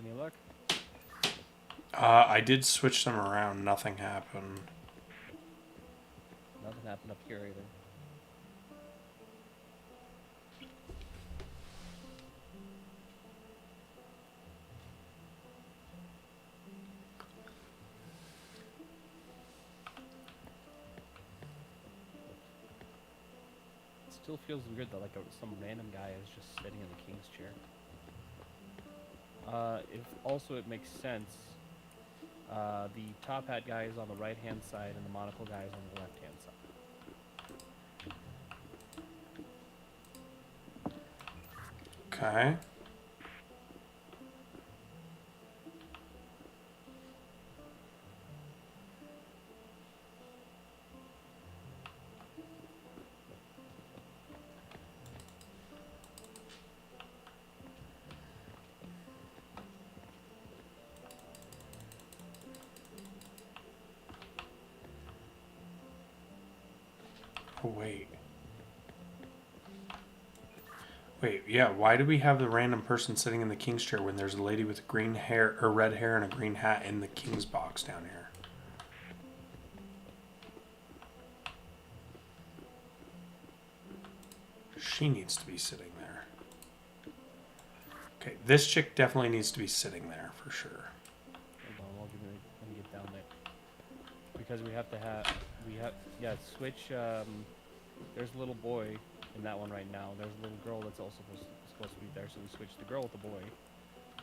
Any luck? I did switch them around. Nothing happened. Nothing happened up here either. It still feels weird that some random guy is just sitting in the king's chair. If also it makes sense. The top hat guy is on the right hand side, and the monocle guy is on the left hand side. Okay. Oh, wait. Wait, yeah, why do we have the random person sitting in the king's chair when there's a lady with green hair or red hair and a green hat in the king's box down here? She needs to be sitting there. Okay, this chick definitely needs to be sitting there for sure. Hold on, let me get down there. Because we have to yeah, switch, there's a little boy in that one right now. There's a little girl that's also supposed to be there, so we switch the girl with the boy,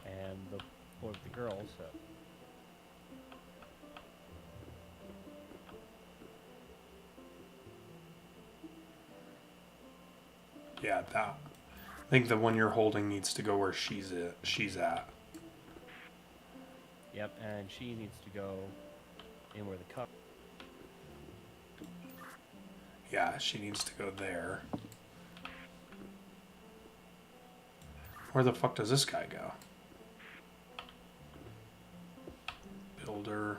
and the boy with the girl, so. Yeah, that. I think the one you're holding needs to go where she's at. Yep, and she needs to go in where the cup. Yeah, she needs to go there. Where the fuck does this guy go? Builder.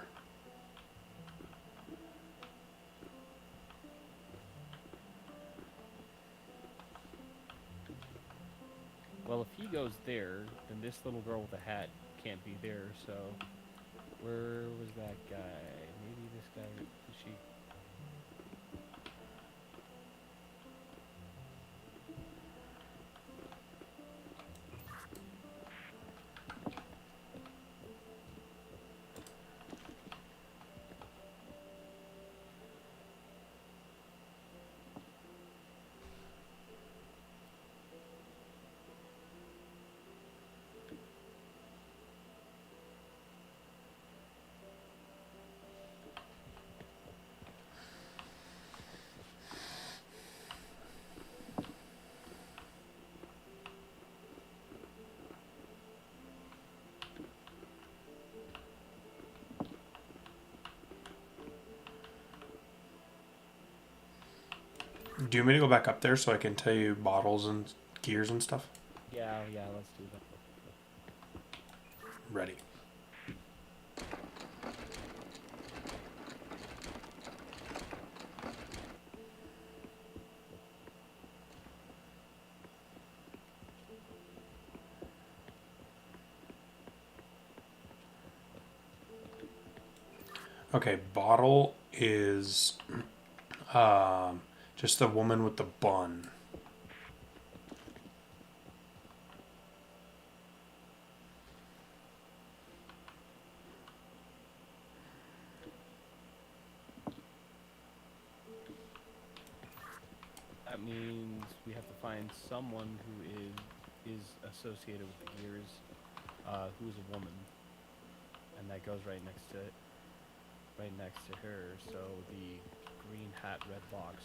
Well, if he goes there, then this little girl with the hat can't be there, so. Where was that guy? Maybe this guy. Is she. Do you want me to go back up there so I can tell you bottles and gears and stuff? Yeah, let's do that. Ready. Okay, bottle is Just the woman with the bun. That means we have to find someone who is associated with the gears, who is a woman, and that goes right next to her. So the green hat, red locks.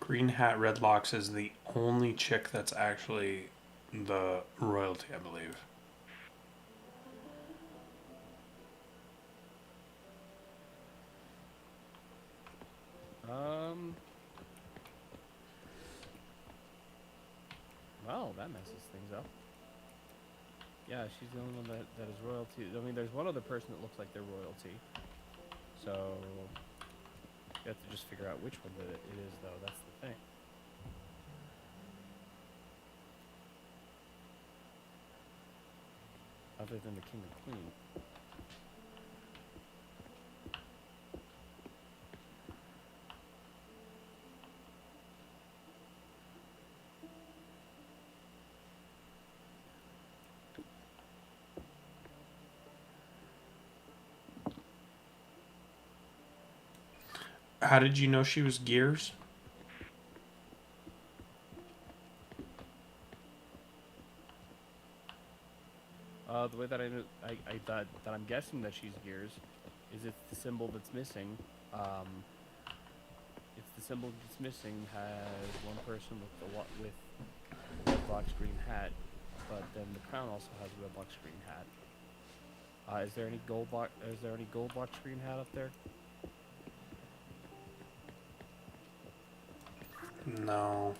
Green hat, red locks is the only chick that's actually the royalty, I believe. Well, that messes things up. Yeah, she's the only one that is royalty. I mean, there's one other person that looks like they're royalty. So, you have to just figure out which one it is, though. That's the thing. Other than the king and queen. How did you know she was Gears? The way that I thought that I'm guessing that she's gears is it's the symbol that's missing. It's the symbol that's missing has one person with red box green hat, but then the crown also has a red box green hat. Is there any gold box? Is there any gold box green hat up there? No.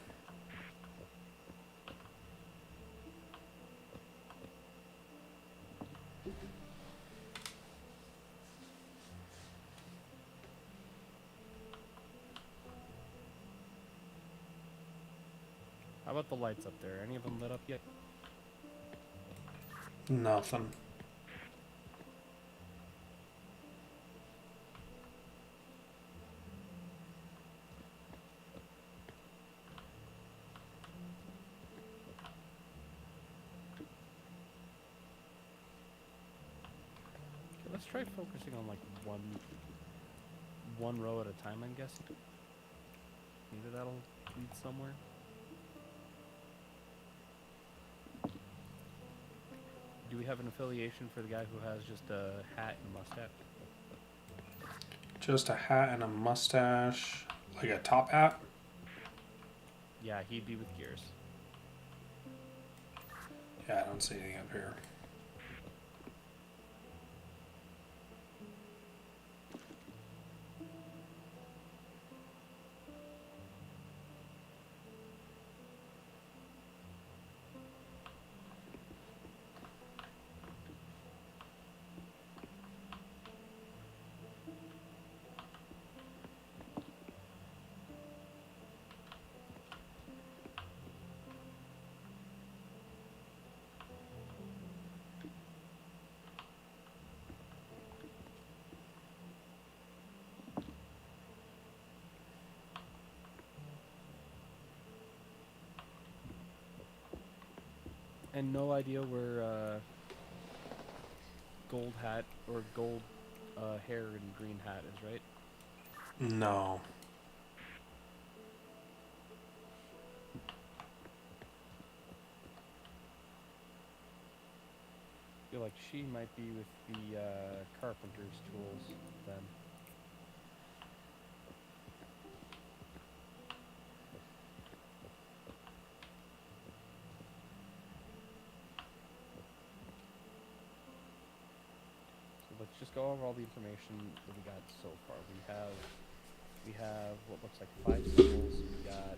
How about the lights up there? Any of them lit up yet? Nothing. Okay, let's try focusing on like one row at a time, I'm guessing. Maybe that'll lead somewhere. Do we have an affiliation for the guy who has just a hat and mustache? Just a hat and a mustache. Like a top hat? Yeah, he'd be with gears. Yeah, I don't see anything up here. And no idea where gold hat or gold hair and green hat is, right? No. I feel like she might be with the carpenter's tools then. So let's just go over all the information that we got so far. We have what looks like 5 symbols. We got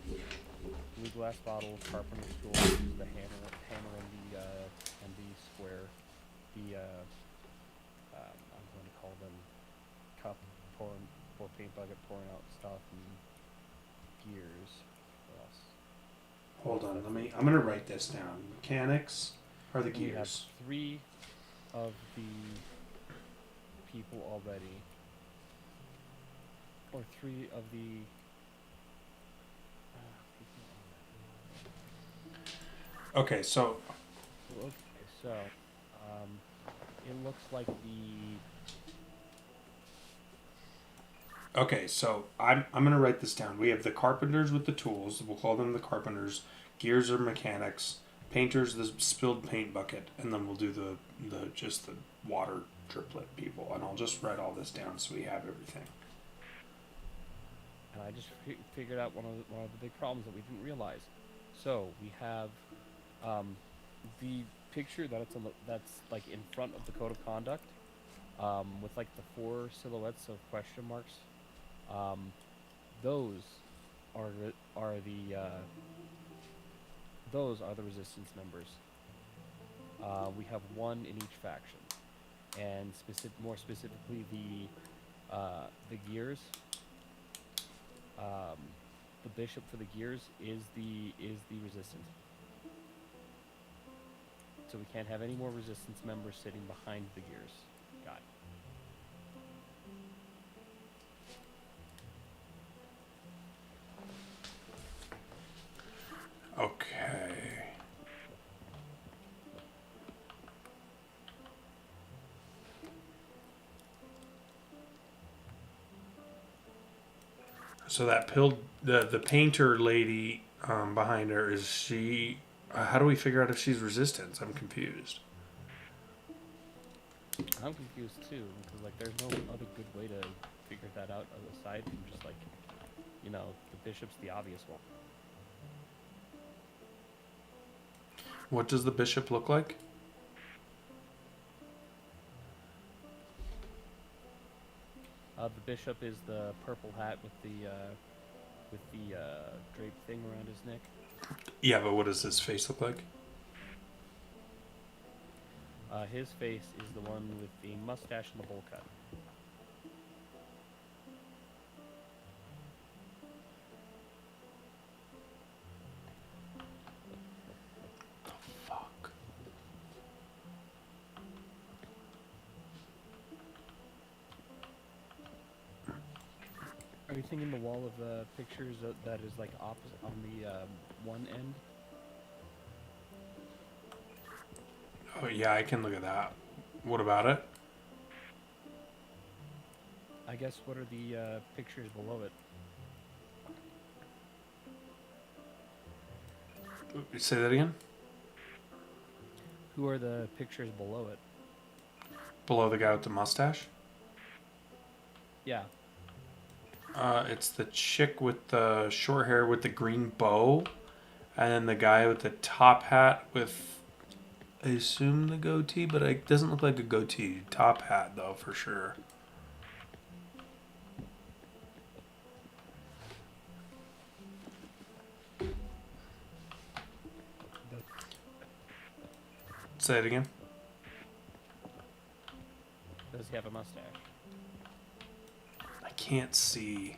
blue glass bottle, carpenter's tools, the hammer and the square. The I'm going to call them cup pour paint bucket pouring out stuff and gears for us. Hold on, I'm gonna write this down. Mechanics are the We have gears. 3 of the people already. or 3 of the. Okay, so Okay, so it looks like the. I'm gonna write this down. We have the carpenters with the tools. We'll call them the carpenters. Gears are mechanics. Painters the spilled paint bucket, and then we'll do the water triplet people. And I'll just write all this down so we have everything. And I just figured out one of the big problems that we didn't realize. So we have the picture that's like in front of the code of conduct, with like the 4 silhouettes of question marks. Those are the resistance members. We have 1 in each faction, and more specifically the gears. The bishop for the gears is the resistance. So we can't have any more resistance members sitting behind the gears. Got it. Okay. So that the painter lady behind her, is she? How do we figure out if she's resistance? I'm confused. I'm confused too, because like there's no other good way to figure that out aside from just like, the bishop's the obvious one. What does the bishop look like? The bishop is the purple hat with the draped thing around his neck. Yeah, but what does his face look like? His face is the one with the mustache and the bowl cut. Fuck. Are you thinking the wall of pictures that is like opposite on the one end? Oh yeah, I can look at that. What about it? I guess what are the pictures below it? Say that again. Who are the pictures below it? Below the guy with the mustache? Yeah. It's the chick with the short hair with the green bow, and then the guy with the top hat with, I assume, the goatee, but it doesn't look like a goatee. Top hat, though, for sure. Say it again. Does he have a mustache? I can't see.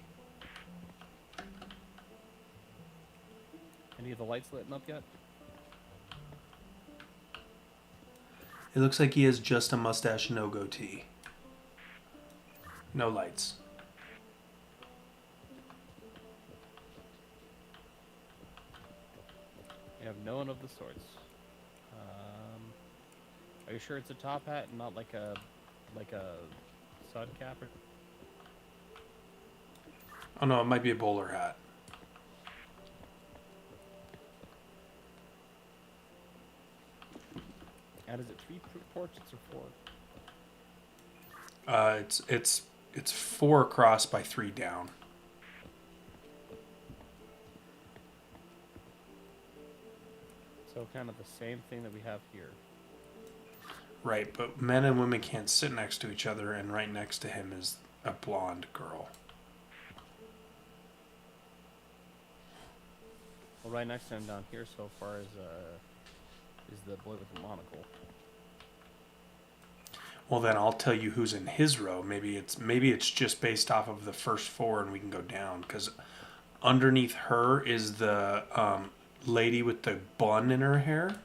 Any of the lights lit up yet? It looks like he has just a mustache, no goatee. No lights. You have no one of the sorts. Are you sure it's a top hat and not like a sun cap? Oh no, it might be a bowler hat. And is it 3 portraits or 4? It's 4 across by 3 down. So kind of the same thing that we have here. Right, but men and women can't sit next to each other, and right next to him is a blonde girl. Well, right next to him down here so far is the boy with the monocle. Well, then I'll tell you who's in his row. Maybe it's just based off of the first 4, and we can go down, because underneath her is the lady with the bun in her hair.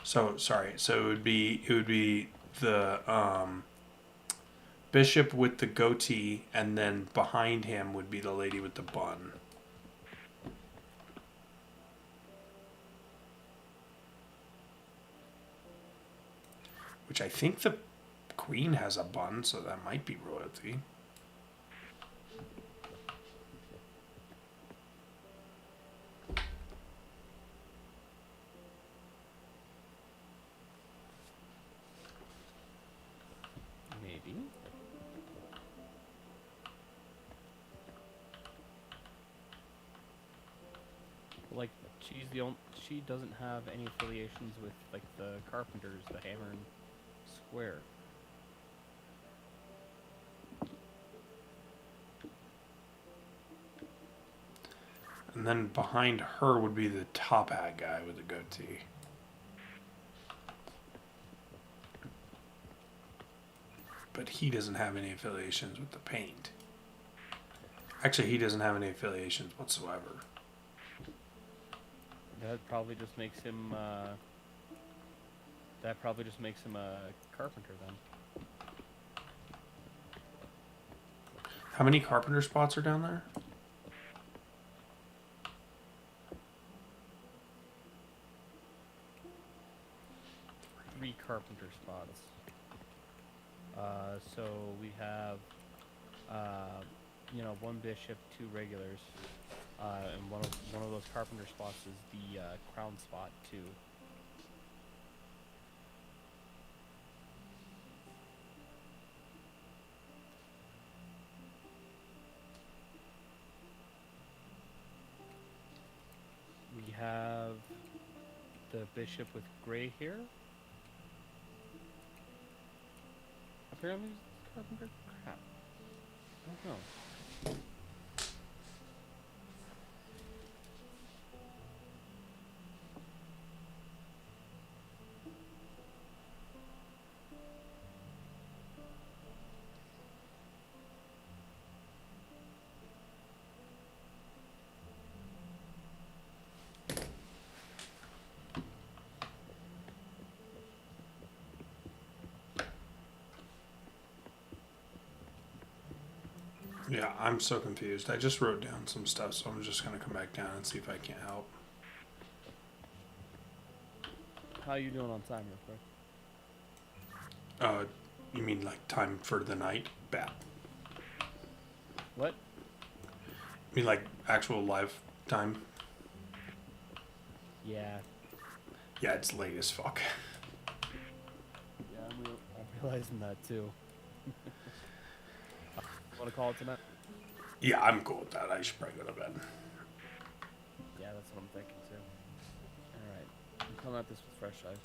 So sorry. So it would be the bishop with the goatee, and then behind him would be the lady with the bun. Which I think the queen has a bun, so that might be royalty. Maybe. Like, she doesn't have any affiliations with, like, the Carpenters, the Hammer and Square. And then behind her would be the top hat guy with the goatee. But he doesn't have any affiliations with the paint. Actually, he doesn't have any affiliations whatsoever. That probably just makes him, a carpenter then. How many carpenter spots are down there? Three carpenter spots. So we have, one bishop, two regulars, and one of those carpenter spots is the crown spot too. We have the bishop with gray hair. Apparently, he's carpenter. Crap. I don't know. Yeah, I'm so confused. I just wrote down some stuff, so I'm just gonna come back down and see if I can't help. How you doing on time, real quick? You mean like time for the night? Bad. What? You mean like actual live time? Yeah. Yeah, it's late as fuck. Yeah, I'm realizing that too. Want to call it tonight? Yeah, I'm cool with that. I should probably go to bed. Yeah, that's what I'm thinking too. Alright. I'm coming at this with fresh eyes.